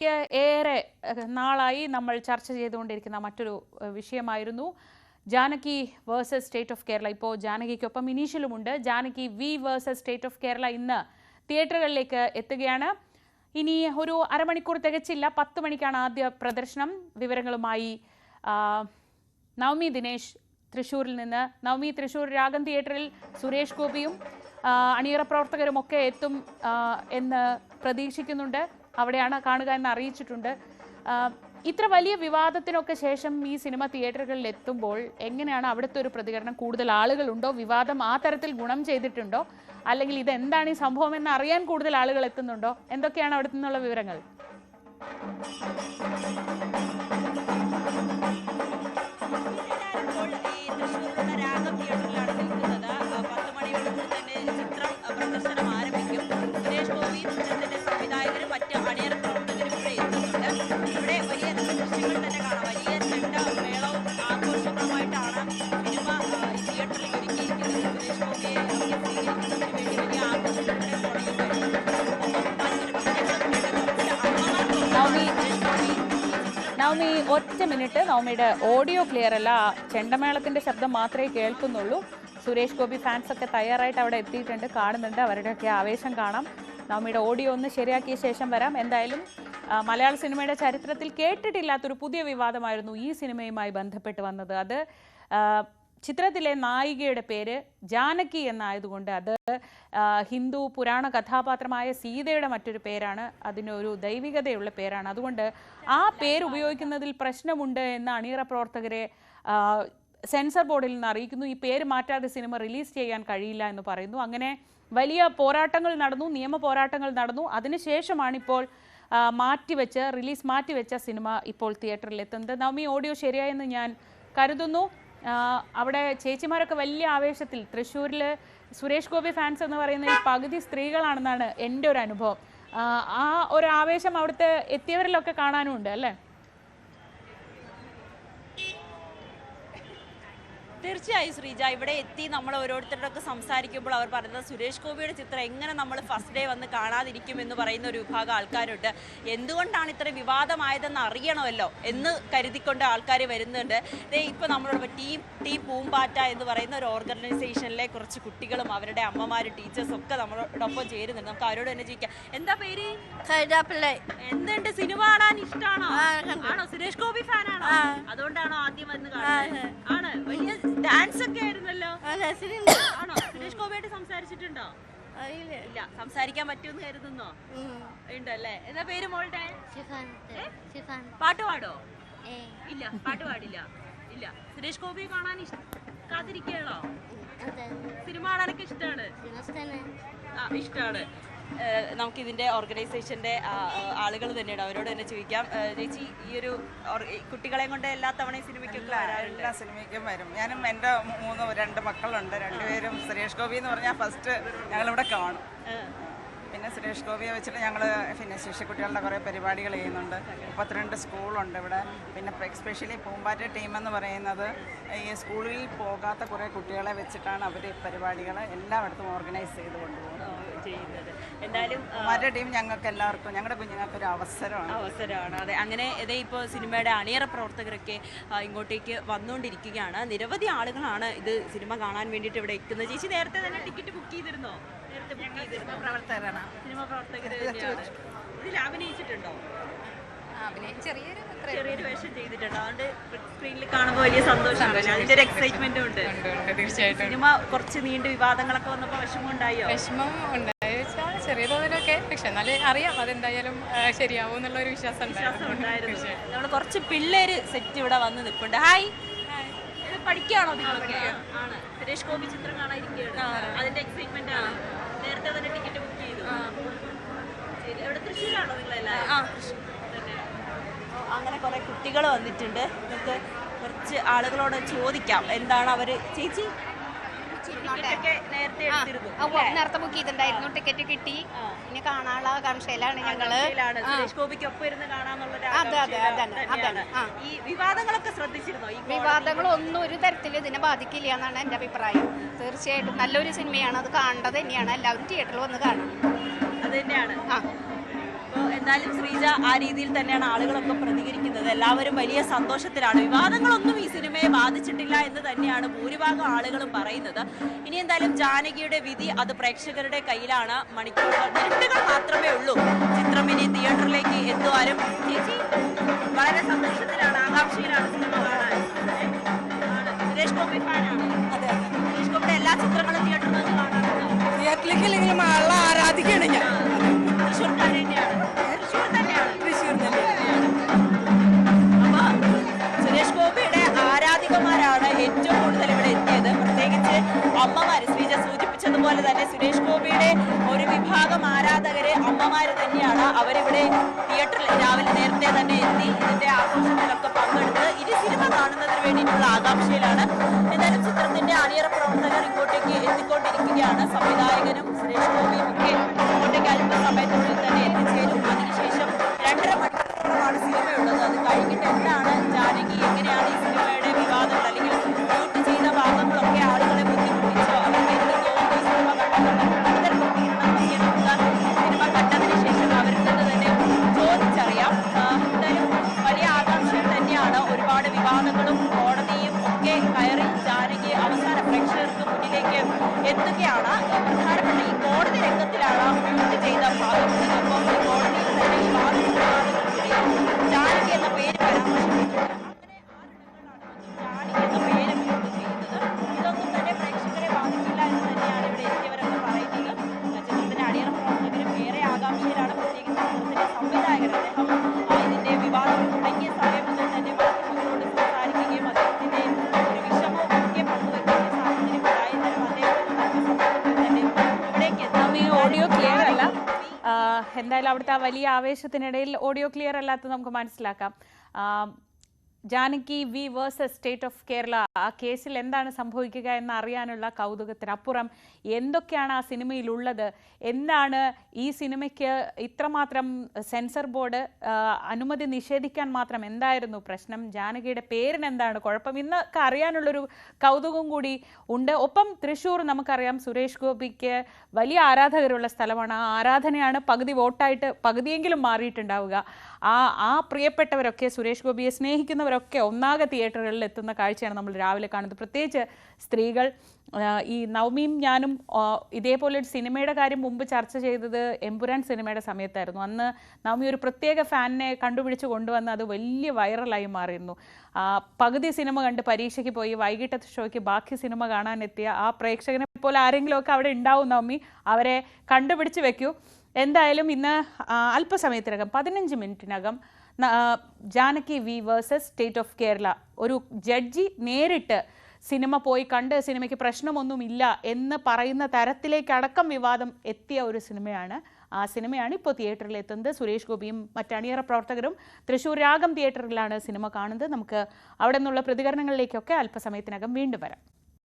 ഏറെ നാളായി നമ്മൾ ചർച്ച ചെയ്തുകൊണ്ടിരിക്കുന്ന മറ്റൊരു വിഷയമായിരുന്നു Janaki versus state of Kerala. ഇപ്പോൾ ജാനകിക്കൊപ്പം ഇനീഷ്യലുമുണ്ട്. Janaki V versus state of Kerala ഇന്ന് തിയേറ്ററുകളിലേക്ക് എത്തുകയാണ്. ഇനി ഒരു അരമണിക്കൂർ തികച്ചില്ല, 10 മണിക്കാണ് ആദ്യ പ്രദർശനം. വിവരങ്ങളുമായി നവമി ദിനേശ് തൃശ്ശൂരിൽ നിന്ന്. നവമി, തൃശ്ശൂർ രാഗം തിയേറ്ററിൽ സുരേഷ് ഗോപിയും അണിയറ പ്രവർത്തകരും ഒക്കെ എത്തും എന്ന് പ്രതീക്ഷിക്കുന്നുണ്ട്. അവിടെയാണ് കാണുക എന്ന് അറിയിച്ചിട്ടുണ്ട്. ഇത്ര വലിയ വിവാദത്തിനൊക്കെ ശേഷം ഈ സിനിമ തിയേറ്ററുകളിൽ എത്തുമ്പോൾ എങ്ങനെയാണ് അവിടുത്തെ ഒരു പ്രതികരണം? കൂടുതൽ ആളുകളുണ്ടോ? വിവാദം ആ തരത്തിൽ ഗുണം ചെയ്തിട്ടുണ്ടോ? അല്ലെങ്കിൽ ഇതെന്താണ് ഈ സംഭവം എന്ന് അറിയാൻ കൂടുതൽ ആളുകൾ എത്തുന്നുണ്ടോ? എന്തൊക്കെയാണ് അവിടെ നിന്നുള്ള വിവരങ്ങൾ? നവമി, ഒറ്റ മിനിറ്റ്. നവമിയുടെ ഓഡിയോ ക്ലിയർ അല്ല, ചെണ്ടമേളത്തിന്റെ ശബ്ദം മാത്രമേ കേൾക്കുന്നുള്ളൂ. സുരേഷ് ഗോപി ഫാൻസ് ഒക്കെ തയ്യാറായിട്ട് അവിടെ എത്തിയിട്ടുണ്ട്, കാണുന്നുണ്ട്. അവരുടെയൊക്കെ ആവേശം കാണാം. നവമിയുടെ ഓഡിയോ ഒന്ന് ശരിയാക്കിയ ശേഷം വരാം. എന്തായാലും മലയാള സിനിമയുടെ ചരിത്രത്തിൽ കേട്ടിട്ടില്ലാത്തൊരു പുതിയ വിവാദമായിരുന്നു ഈ സിനിമയുമായി ബന്ധപ്പെട്ട് വന്നത്. അത് ചിത്രത്തിലെ നായികയുടെ പേര് ജാനകി എന്നായതുകൊണ്ട് അത് ഹിന്ദു പുരാണ കഥാപാത്രമായ സീതയുടെ മറ്റൊരു പേരാണ്, അതിനൊരു ദൈവികതയുള്ള പേരാണ്. അതുകൊണ്ട് ആ പേര് ഉപയോഗിക്കുന്നതിൽ പ്രശ്നമുണ്ട് എന്ന് അണിയറ പ്രവർത്തകരെ സെൻസർ ബോർഡിൽ നിന്ന് അറിയിക്കുന്നു. ഈ പേര് മാറ്റാതെ സിനിമ റിലീസ് ചെയ്യാൻ കഴിയില്ല എന്ന് പറയുന്നു. അങ്ങനെ വലിയ പോരാട്ടങ്ങൾ നടന്നു, നിയമ പോരാട്ടങ്ങൾ നടന്നു. അതിനുശേഷമാണ് ഇപ്പോൾ റിലീസ് മാറ്റിവെച്ച സിനിമ ഇപ്പോൾ തിയേറ്ററിൽ എത്തുന്നത്. നവമി, ഓഡിയോ ശരിയായെന്ന് ഞാൻ കരുതുന്നു. അവിടെ ചേച്ചിമാരൊക്കെ വലിയ ആവേശത്തിൽ. തൃശ്ശൂരിൽ സുരേഷ് ഗോപി ഫാൻസ് എന്ന് പറയുന്ന ഈ പകുതി സ്ത്രീകളാണെന്നാണ് എൻ്റെ ഒരു അനുഭവം. ആ ഒരു ആവേശം അവിടുത്തെ എത്തിയവരിലൊക്കെ കാണാനും ഉണ്ട് അല്ലേ? തീർച്ചയായും ശ്രീജ, ഇവിടെ എത്തി നമ്മൾ ഓരോരുത്തരോടൊക്കെ സംസാരിക്കുമ്പോൾ അവർ പറയുന്നത് സുരേഷ് ഗോപിയുടെ ചിത്രം എങ്ങനെ നമ്മൾ ഫസ്റ്റ് ഡേ വന്ന് കാണാതിരിക്കും എന്ന് പറയുന്ന ഒരു വിഭാഗം ആൾക്കാരുണ്ട്. എന്തുകൊണ്ടാണ് ഇത്ര വിവാദമായതെന്ന് അറിയണമല്ലോ എന്ന് കരുതിക്കൊണ്ട് ആൾക്കാർ വരുന്നുണ്ട്. ഇപ്പോൾ നമ്മളോട് ടീം പൂമ്പാറ്റ എന്ന് പറയുന്ന ഒരു ഓർഗനൈസേഷനിലെ കുറച്ച് കുട്ടികളും അവരുടെ അമ്മമാരും ടീച്ചേഴ്സും ഒക്കെ നമ്മളോടൊപ്പം ചേരുന്നുണ്ട്. നമുക്ക് അവരോട് തന്നെ ചോദിക്കാം, എന്താ പേര്? എന്തുണ്ട്, സിനിമ കാണാൻ ഇഷ്ടമാണോ? ആണോ? സുരേഷ് ഗോപി ഫാനാണോ? അതുകൊണ്ടാണോ ആദ്യം വന്ന് കാണുന്നത്? ആണ്. വലിയ ഡാൻസ് ഒക്കെ ആയിരുന്നല്ലോ. ആണോ? സുരേഷ് ഗോപിയായിട്ട് സംസാരിച്ചിട്ടുണ്ടോ? ഇല്ല. സംസാരിക്കാൻ പറ്റുമെന്ന് കരുതുന്നോ? ഉണ്ടല്ലേ. എന്താ പേര് മോളുടെ? പാട്ട് പാടോ? ഇല്ല, പാട്ട് പാടില്ല. ഇല്ല. സുരേഷ് ഗോപിയെ കാണാൻ കാത്തിരിക്കണോ? സിനിമ കാണാനൊക്കെ ഇഷ്ടമാണ്. ഇഷ്ടമാണ്. നമുക്കിതിൻ്റെ ഓർഗനൈസേഷൻ്റെ ആളുകൾ തന്നെയാണ്, അവരോട് തന്നെ ചോദിക്കാം. ചേച്ചി, ഈ ഒരു കുട്ടികളെ കൊണ്ട് എല്ലാ തവണയും സിനിമയ്ക്കൊക്കെ എല്ലാ സിനിമയ്ക്കും വരും. ഞാനും എൻ്റെ 2 മക്കളുണ്ട്. 2 പേരും സുരേഷ് ഗോപി എന്ന് പറഞ്ഞാൽ ഫസ്റ്റ് ഞങ്ങളിവിടെ കാണും. പിന്നെ സുരേഷ് ഗോപിയെ വെച്ചിട്ട് ഞങ്ങൾ പിന്നെ ശിശുക്കുട്ടികളുടെ കുറേ പരിപാടികൾ ചെയ്യുന്നുണ്ട്. 32 സ്കൂളുണ്ട് ഇവിടെ. പിന്നെ എസ്പെഷ്യലി പൂമ്പാറ്റ ടീം എന്ന് പറയുന്നത് ഈ സ്കൂളിൽ പോകാത്ത കുറേ കുട്ടികളെ വെച്ചിട്ടാണ് അവർ പരിപാടികൾ എല്ലായിടത്തും ഓർഗനൈസ് ചെയ്ത് കൊണ്ടുപോകുന്നത്. എന്തായാലും മറ്റേ ടീം ഞങ്ങൾക്ക് എല്ലാവർക്കും, ഞങ്ങളുടെ കുഞ്ഞുങ്ങൾക്ക് ഒരു അവസരമാണ്. അതെ, അങ്ങനെ ഇതേ ഇപ്പോൾ സിനിമയുടെ അണിയറ പ്രവർത്തകരൊക്കെ ഇങ്ങോട്ടേക്ക് വന്നുകൊണ്ടിരിക്കുകയാണ്. നിരവധി ആളുകളാണ് ഇത് സിനിമ കാണാൻ വേണ്ടിയിട്ട് ഇവിടെ എത്തുന്നത്. ചേച്ചി നേരത്തെ തന്നെ ടിക്കറ്റ് ബുക്ക് ചെയ്തിരുന്നോ? നേരത്തെ ബുക്ക് ചെയ്തിരുന്നോ? പ്രവർത്തകരാണ്. സിനിമ പ്രവർത്തകർ ഇതിൽ അഭിനയിച്ചിട്ടുണ്ടോ? ചെറിയൊരു വേഷം ചെയ്തിട്ടുണ്ട്. അതുകൊണ്ട് സ്ക്രീനിൽ കാണുമ്പോൾ വലിയ സന്തോഷമാണ്, അതിന്റെ ഒരു എക്സൈറ്റ്മെന്റും ഉണ്ട്. തീർച്ചയായിട്ടും. സിനിമ കുറച്ച് നീണ്ട് വിവാദങ്ങളൊക്കെ വന്നപ്പോൾ വിഷമം ഉണ്ടായോ? വിഷമം ഉണ്ടായോ വെച്ചാൽ ചെറിയ തോതിലൊക്കെ, പക്ഷെ എന്നാലും അറിയാം അതെന്തായാലും ശരിയാവും എന്നുള്ള ഒരു വിശ്വാസം ഉണ്ടായിരുന്നു. നമ്മൾ കുറച്ച് പിള്ളേര് സെറ്റ് ഇവിടെ വന്ന് നിൽപ്പുണ്ട്. ഹായ്, പഠിക്കുകയാണോ നിങ്ങളൊക്കെ? ആണ്. സുരേഷ് ഗോപി ചിത്രം കാണാതിരിക്കുകയാണ്, അതിന്റെ എക്സൈറ്റ്മെന്റ് ആണ്. നേരത്തെ തന്നെ ടിക്കറ്റ് ബുക്ക് ചെയ്തു. ശരി, എവിടെ? തൃശ്ശൂരാണോ നിങ്ങളെല്ലാവരും? അങ്ങനെ കുറെ കുട്ടികൾ വന്നിട്ടുണ്ട്. നമുക്ക് കുറച്ച് ആളുകളോട് ചോദിക്കാം എന്താണ് അവര്. ചേച്ചി, നേരത്തെ ബുക്ക് ചെയ്തിട്ടുണ്ടായിരുന്നു, ടിക്കറ്റ് കിട്ടി. ഇനി കാണാനുള്ള ആകാംക്ഷയിലാണ് ഞങ്ങള്. സുരേഷ് ഗോപിക്കൊപ്പം ഇരുന്ന് കാണാന്നുള്ള ഈ വിവാദങ്ങളൊക്കെ ശ്രദ്ധിച്ചിരുന്നോ? ഈ വിവാദങ്ങളൊന്നും ഒരു തരത്തിൽ ഇതിനെ ബാധിക്കില്ല എന്നാണ് എൻ്റെ അഭിപ്രായം. തീർച്ചയായിട്ടും നല്ലൊരു സിനിമയാണ്, അത് കാണേണ്ടത് തന്നെയാണ്. എല്ലാവരും തിയേറ്ററിൽ വന്ന് കാണണം. അത് തന്നെയാണ്. എന്നാലും ശ്രീജ ആ രീതിയിൽ തന്നെയാണ് ആളുകളൊക്കെ പ്രതികരിക്കുന്നത്. എല്ലാവരും വലിയ സന്തോഷത്തിലാണ്. വിവാദങ്ങളൊന്നും ഈ സിനിമയെ ബാധിച്ചിട്ടില്ല എന്ന് തന്നെയാണ് ഭൂരിഭാഗം ആളുകളും പറയുന്നത്. ഇനി എന്തായാലും ജാനകിയുടെ വിധി അത് പ്രേക്ഷകരുടെ കയ്യിലാണ്. മിനിറ്റുകൾ മാത്രമേ ഉള്ളൂ ചിത്രം ഇനി തിയേറ്ററിലേക്ക് എത്തുവാനും. ചേച്ചി വളരെ സന്തോഷത്തിലാണ്, ആകാംക്ഷയിലാണ് സിനിമ കാണാൻ. സുരേഷ് ഗോപി ഫാനാണ്. സുരേഷ് ഗോപിയുടെ എല്ലാ ചിത്രങ്ങളും തിയേറ്ററിൽ നിന്ന് കാണാറുണ്ടോ? തിയേറ്ററിലേക്ക് ഇല്ലെങ്കിലും ആളെ ആരാധിക്കുകയാണ് ഞാൻ. തൃശ്ശൂർക്കാർ തന്നെയാണ്. തൃശ്ശൂർ തന്നെയാണ്. തൃശ്ശൂർ തന്നെയാണ്. അപ്പൊ സുരേഷ് ഗോപിയുടെ ആരാധികമാരാണ് ഏറ്റവും കൂടുതൽ ഇവിടെ എത്തിയത്. പ്രത്യേകിച്ച് അമ്മമാര്, ശ്രീജ സൂചിപ്പിച്ചതുപോലെ തന്നെ സുരേഷ് ഗോപിയുടെ ഒരു വിഭാഗം ആരാധകര് അമ്മമാര് തന്നെയാണ്. അവരിവിടെ തിയേറ്ററിൽ രാവിലെ നേരത്തെ തന്നെ എത്തി ഇതിന്റെ ആഘോഷത്തിലൊക്കെ പങ്കെടുത്ത് ഇനി സിനിമ കാണുന്നതിന് വേണ്ടിയിട്ടുള്ള ആകാംക്ഷയിലാണ്. എന്തായാലും ചിത്രത്തിന്റെ അണിയറ പ്രവർത്തകർ ഇങ്ങോട്ടേക്ക് എത്തിക്കൊണ്ടിരിക്കുകയാണ്. സംവിധായകനും സുരേഷ് ഗോപിയും ഒക്കെ ഇങ്ങോട്ടേക്ക് അല്പസമയത്തിനുള്ളിൽ തന്നെ എത്തിച്ചേരും. അതിനുശേഷം 2.5 മണിക്കൂറാണ് സിനിമയുള്ളത്. അത് കഴിഞ്ഞിട്ട് എന്താണ് ജാനകി, എങ്ങനെയാണ് ഈ സിനിമയുടെ വിവാദങ്ങൾ അല്ലെങ്കിൽ ഷൂട്ട് ചെയ്ത ഭാഗങ്ങളൊക്കെ ആളുകളെ ബുദ്ധിമുട്ടിച്ചോ, അവർക്ക് എന്ത് തോന്നുന്നു ഈ സിനിമ കണ്ടപ്പോൾ കൂടുതൽ പ്രതികരണം സിനിമ കണ്ടതിന് ശേഷം അവരിൽ നിന്ന് തന്നെ ചോദിച്ചറിയാം. എന്തായാലും വലിയ ആകാംക്ഷ തന്നെയാണ്. ഒരുപാട് വിവാദങ്ങളും കോടതിയും ഒക്കെ കയറി ജാനകി അവസാന പ്രേക്ഷകർക്ക് മുന്നിലേക്ക് എത്തുകയാണ്. പ്രധാനപ്പെട്ട ഈ കോടതി രംഗത്തിലാണ് ഷൂട്ട് ചെയ്ത ഭാഗമുള്ളത്. അപ്പോൾ ഈ കോടതിയിൽ തന്നെ ഈ ജാനകി എന്ന പേര് പരാമർശിച്ചിട്ടുണ്ട്. അങ്ങനെ ജാനകി എന്ന പേര് ഷൂട്ട് ചെയ്യുന്നത് ഇതൊന്നും തന്നെ പ്രേക്ഷകരെ ബാധിക്കില്ല എന്ന് തന്നെയാണ് ഇവിടെ എത്തിയവരൊക്കെ പറയുന്നത്. ചിത്രത്തിന്റെ അണിയറ പ്രവർത്തകരും ഏറെ ആകാംക്ഷയിലാണ്. പ്രത്യേകിച്ച് ചിത്രത്തിന്റെ സംവിധായകൻ അദ്ദേഹം ഇതിന്റെ വിവാദം തുടങ്ങിയ സമയം മുതൽ തന്നെ മാധ്യമങ്ങളോട് സംസാരിക്കുകയും അദ്ദേഹത്തിന്റെ ഒരു വിഷമവും ഒക്കെ പങ്കുവെക്കുന്ന സാഹചര്യം ഉണ്ടായിരുന്നാലും അദ്ദേഹം തന്നെ ഇവിടേക്ക് ഈ ഓഡിയോ ക്ലിയർ അല്ല. എന്തായാലും അവിടുത്തെ ആ വലിയ ആവേശത്തിനിടയിൽ ഓഡിയോ ക്ലിയർ അല്ലാത്തത് നമുക്ക് മനസ്സിലാക്കാം. Janaki V versus state of Kerala, ആ കേസിൽ എന്താണ് സംഭവിക്കുക എന്ന് അറിയാനുള്ള കൗതുകത്തിനപ്പുറം എന്തൊക്കെയാണ് ആ സിനിമയിലുള്ളത്, എന്താണ് ഈ സിനിമയ്ക്ക് ഇത്രമാത്രം സെൻസർ ബോർഡ് അനുമതി നിഷേധിക്കാൻ മാത്രം എന്തായിരുന്നു പ്രശ്നം, ജാനകിയുടെ പേരിന് എന്താണ് കുഴപ്പം, ഇന്നൊക്കെ അറിയാനുള്ളൊരു കൗതുകം കൂടി ഉണ്ട്. ഒപ്പം തൃശ്ശൂർ നമുക്കറിയാം സുരേഷ് ഗോപിക്ക് വലിയ ആരാധകരുള്ള സ്ഥലമാണ്. ആ ആരാധനയാണ് പകുതി വോട്ടായിട്ട് പകുതിയെങ്കിലും മാറിയിട്ടുണ്ടാവുക. ആ പ്രിയപ്പെട്ടവരൊക്കെ, സുരേഷ് ഗോപിയെ സ്നേഹിക്കുന്നവരൊക്കെ ഒന്നാകെ തിയേറ്ററുകളിൽ എത്തുന്ന കാഴ്ചയാണ് നമ്മൾ രാവിലെ കാണുന്നത്. പ്രത്യേകിച്ച് സ്ത്രീകൾ. ഈ നവമിയും ഞാനും ഇതേപോലെ ഒരു സിനിമയുടെ കാര്യം മുമ്പ് ചർച്ച ചെയ്തത് എമ്പുരാൻ സിനിമയുടെ സമയത്തായിരുന്നു. അന്ന് നവമി ഒരു പ്രത്യേക ഫാനിനെ കണ്ടുപിടിച്ച് കൊണ്ടുവന്ന് അത് വലിയ വൈറലായി മാറിയിരുന്നു. പകുതി സിനിമ കണ്ട് പരീക്ഷയ്ക്ക് പോയി വൈകിട്ടത്തെ ഷോയ്ക്ക് ബാക്കി സിനിമ കാണാനെത്തിയ ആ പ്രേക്ഷകനെ പോലെ ആരെങ്കിലുമൊക്കെ അവിടെ ഉണ്ടാവും നവമി. അവരെ കണ്ടുപിടിച്ച് വെക്കൂ. എന്തായാലും ഇന്ന് അല്പസമയത്തിനകം 15 മിനിറ്റിനകം Janaki V versus state of Kerala, ഒരു ജഡ്ജി നേരിട്ട് സിനിമ പോയി കണ്ട് സിനിമയ്ക്ക് പ്രശ്നമൊന്നുമില്ല എന്ന് പറയുന്ന തരത്തിലേക്കടക്കം വിവാദം എത്തിയ ഒരു സിനിമയാണ്. ആ സിനിമയാണ് ഇപ്പോൾ തിയേറ്ററിൽ എത്തുന്നത്. സുരേഷ് ഗോപിയും മറ്റ് അണിയറ പ്രവർത്തകരും തൃശ്ശൂർ രാഗം തിയേറ്ററിലാണ് സിനിമ കാണുന്നത്. നമുക്ക് അവിടെ നിന്നുള്ള പ്രതികരണങ്ങളിലേക്കൊക്കെ അല്പസമയത്തിനകം വീണ്ടും വരാം.